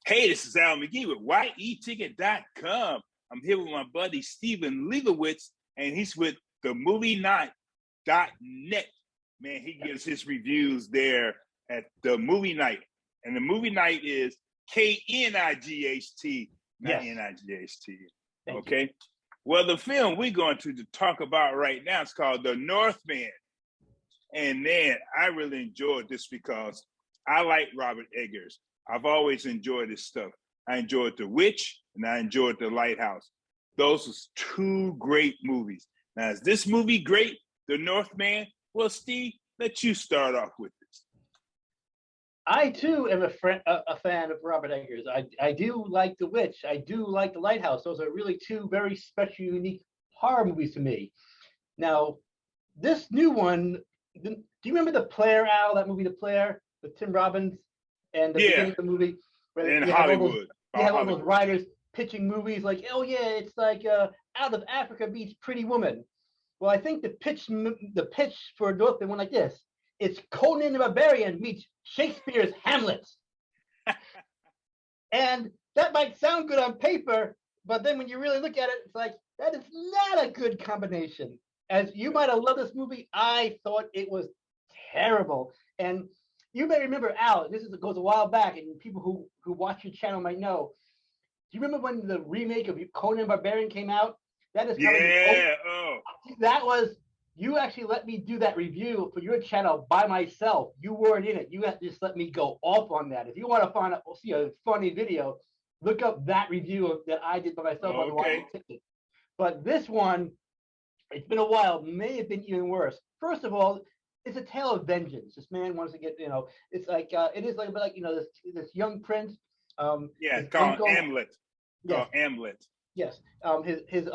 Hey, this is Al McGhee with YETicket.com. I'm here with my buddy Steven Lebowitz, and he's with the MovieNight.net. Man, he gives his reviews there at the Movie Night. And the Movie Night is KNIGHT, not Yes. NIGHT. Thank Okay. you. Well, the film we're going to talk about right now is called The Northman. And man, I really enjoyed this because I like Robert Eggers. I've always enjoyed his stuff. I enjoyed The Witch and I enjoyed The Lighthouse. Those are two great movies. Now, is this movie great, The Northman? Well, Steve, let you start off with this. I too am a fan of Robert Eggers. I do like The Witch. I do like The Lighthouse. Those are really two very special, unique horror movies to me. Now, this new one, do you remember The Player, Al? That movie, The Player, with Tim Robbins, and the beginning of the movie, where in you Hollywood, have all those writers pitching movies like, oh yeah, it's like Out of Africa meets Pretty Woman. Well, I think the pitch for Northman went like this: it's Conan the Barbarian meets Shakespeare's Hamlet. And that might sound good on paper, but then when you really look at it, it's like, that is not a good combination. As you might have loved this movie, I thought it was terrible. And you may remember, Al, goes a while back, and people who watch your channel might know. Do you remember when the remake of Conan Barbarian came out? That is that was, you actually let me do that review for your channel by myself. You weren't in it. You had to just let me go off on that. If you want to see a funny video, look up that review that I did by myself on the ticket. But this one, it's been a while, may have been even worse. First of all, it's a tale of vengeance. This man wants to get, it's like it is like this young prince. It's called Hamlet. Yes. Hamlet. Yes. His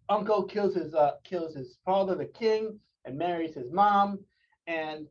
uncle kills his father, the king, and marries his mom, and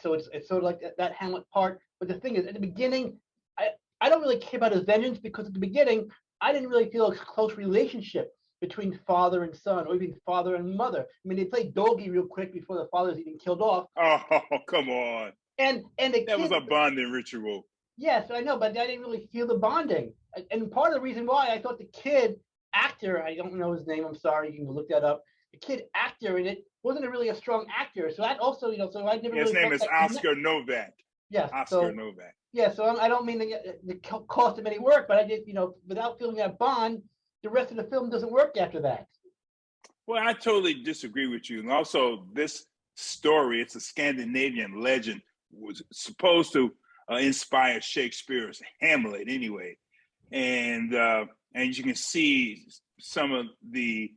so it's sort of like that Hamlet part. But the thing is, at the beginning, I don't really care about his vengeance, because at the beginning I didn't really feel a close relationship between father and son, or even father and mother. I mean, they played doggy real quick before the father's even killed off. Oh, come on. And that was a bonding ritual. Yes, I know, but I didn't really feel the bonding. And part of the reason why I thought the kid actor, I don't know his name, I'm sorry, you can look that up. The kid actor in it wasn't really a strong actor. So that also, so I never His name is Oscar Novak. Yes. Oscar Novak. Yeah, so I don't mean the cost of any work, but I did, without feeling that bond, the rest of the film doesn't work after that. Well, I totally disagree with you. And also, this story, it's a Scandinavian legend, was supposed to inspire Shakespeare's Hamlet anyway. And you can see some of the,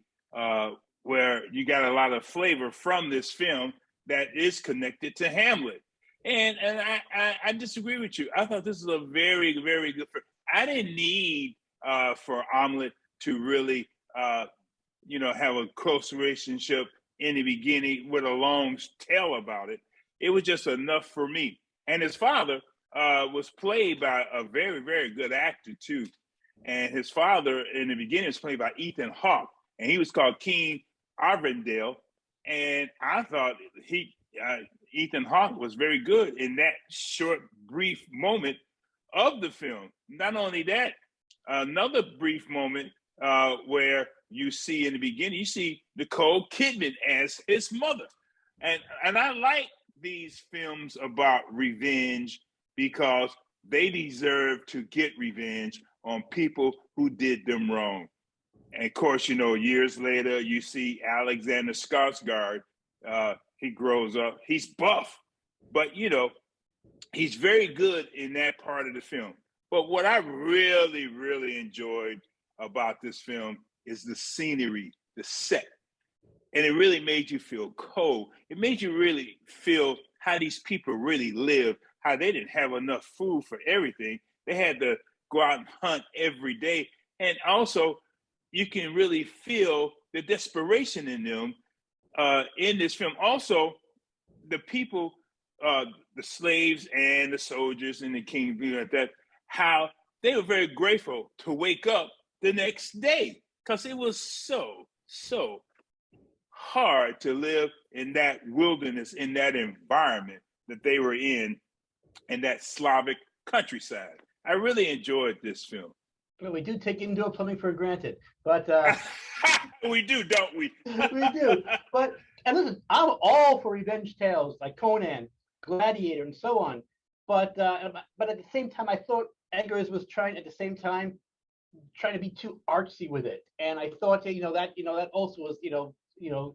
where you got a lot of flavor from this film that is connected to Hamlet. And I disagree with you. I thought this is a very, very good film. I didn't need for Hamlet to really, have a close relationship in the beginning with a long tale about it. It was just enough for me. And his father was played by a very, very good actor too. And his father in the beginning was played by Ethan Hawke, and he was called King Arvindale. And I thought Ethan Hawke was very good in that short, brief moment of the film. Not only that, another brief moment where you see in the beginning, you see Nicole Kidman as his mother. And I like these films about revenge because they deserve to get revenge on people who did them wrong. And of course, years later, you see Alexander Skarsgård. He grows up. He's buff, but, he's very good in that part of the film. But what I really, really enjoyed about this film is the scenery, the set. And it really made you feel cold. It made you really feel how these people really live, how they didn't have enough food for everything. They had to go out and hunt every day. And also, you can really feel the desperation in them in this film. Also, the people, the slaves and the soldiers and the king, like that, how they were very grateful to wake up the next day, because it was so hard to live in that wilderness, in that environment that they were in that Slavic countryside. I really enjoyed this film. Well, we do take indoor plumbing for granted, but We do, don't we? we do. But and listen, I'm all for revenge tales like Conan, Gladiator, and so on. But at the same time, I thought Eggers was trying at the same time trying to be too artsy with it, and I thought that that also was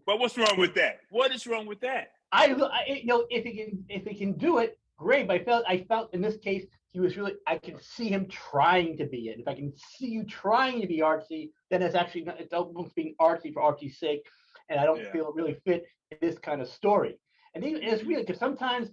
But what's wrong with that? What is wrong with that? if he can do it, great. But I felt in this case he was really. I can see him trying to be it. If I can see you trying to be artsy, then it's almost being artsy for artsy's sake, and I don't feel it really fit in this kind of story. And it's really because sometimes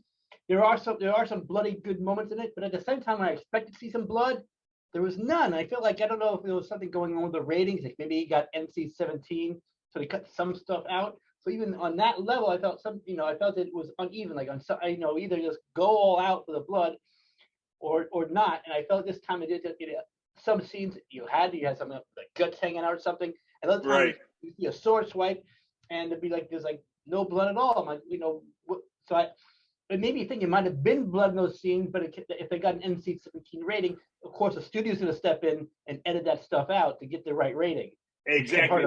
there are some bloody good moments in it, but at the same time, when I expect to see some blood, there was none. I felt like I don't know if there was something going on with the ratings. Like maybe he got NC-17, so they cut some stuff out. So even on that level, I felt I felt it was uneven. Like on some, either just go all out for the blood, or not. And I felt this time it did. Some scenes you had some like guts hanging out or something, and other times you see a sword swipe, and it'd be like there's like no blood at all. I'm like, it made me think it might have been blood in those scenes, but if they got an NC-17 rating, of course the studio's going to step in and edit that stuff out to get the right rating. Exactly,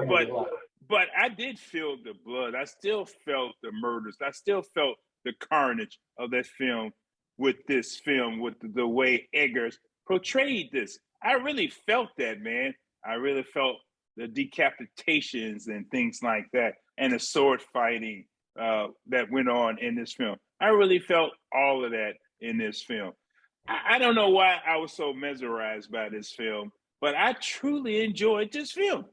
but I did feel the blood. I still felt the murders. I still felt the carnage of that film with this film, with the way Eggers portrayed this. I really felt that, man. I really felt the decapitations and things like that, and the sword fighting that went on in this film. I really felt all of that in this film. I don't know why I was so mesmerized by this film, but I truly enjoyed this film.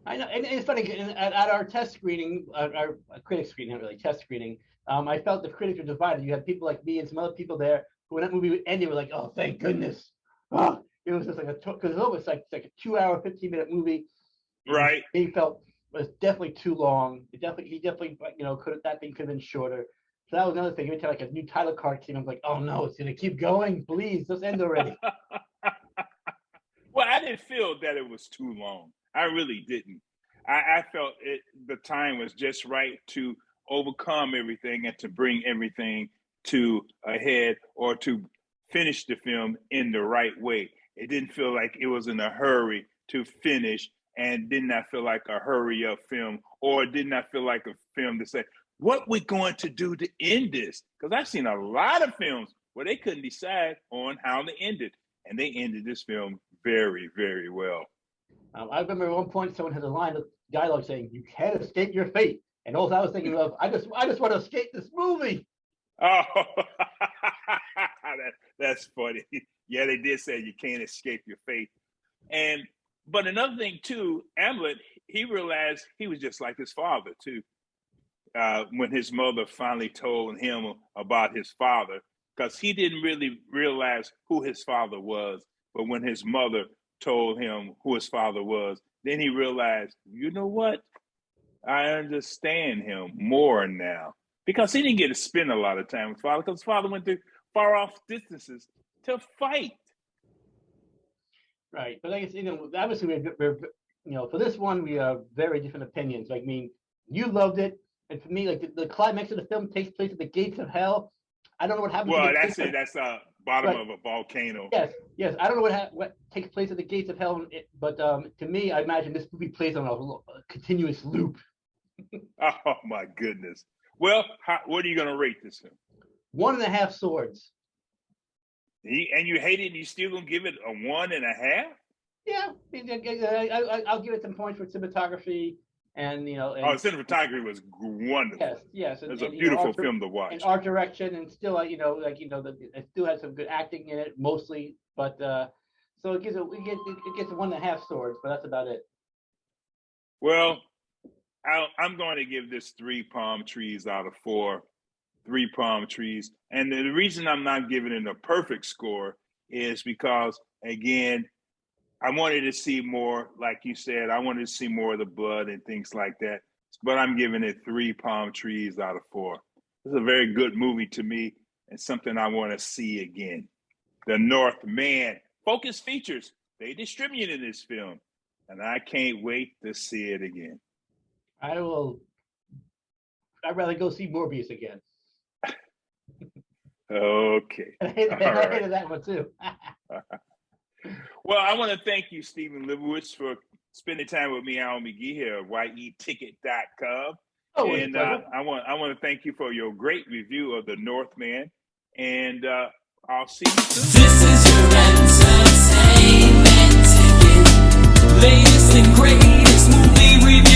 I know, and it's funny. At our test screening, our critic screening, not really test screening, I felt the critics were divided. You had people like me and some other people there who, when that movie ended, were like, "Oh, thank goodness!" Oh, it was just like because it was like a 2-hour, 15-minute movie. Right. He felt it was definitely too long. He definitely that thing could have been shorter. So that was another thing. Every time like a new title card came, I was like, "Oh no, it's gonna keep going. Please, just end already." Well, I didn't feel that it was too long. I really didn't. I felt the time was just right to overcome everything and to bring everything to a head, or to finish the film in the right way. It didn't feel like it was in a hurry to finish, and did not feel like a hurry up film, or did not feel like a film to say, what we're going to do to end this. Because I've seen a lot of films where they couldn't decide on how to end it. And they ended this film very, very well. I remember at one point someone had a line of dialogue saying, "You can't escape your fate," and all I was thinking of, I just want to escape this movie. Oh, that's funny. Yeah, they did say you can't escape your fate. But another thing too, Hamlet, he realized he was just like his father too. When his mother finally told him about his father, because he didn't really realize who his father was. But when his mother told him who his father was, then he realized, you know what? I understand him more now. Because he didn't get to spend a lot of time with his father, because his father went to far off distances to fight. Right. But I guess, obviously we're for this one, we have very different opinions. Like, I mean, you loved it. And for me, like the climax of the film takes place at the gates of hell. I don't know what happens. Well, that's it. That's bottom of a volcano. Yes. I don't know what takes place at the gates of hell, but to me, I imagine this movie plays on a continuous loop. Oh my goodness. Well, what are you going to rate this film? 1.5 swords. And you hate it, and you still going to give it a 1.5? Yeah, I'll give it some points for cinematography. And cinematography was wonderful. Yes, it was a beautiful film to watch. And art direction, and still, it still has some good acting in it, mostly. But so it gets 1.5 swords, but that's about it. Well, I'm going to give this 3 palm trees out of 4. 3 palm trees, and the reason I'm not giving it a perfect score is because, again, I wanted to see more, like you said, I wanted to see more of the blood and things like that. But I'm giving it 3 palm trees out of 4. It's a very good movie to me, and something I want to see again. The Northman. Focus Features, they distributed this film, and I can't wait to see it again. I'd rather go see Morbius again. Okay. I All hated right. that one too. Well, I want to thank you, Steven Lebowitz, for spending time with me on McGhee here at yeticket.com. Always a And pleasure. I want to thank you for your great review of the Northman. And I'll see you soon. This is your entertainment ticket. Latest and greatest movie review.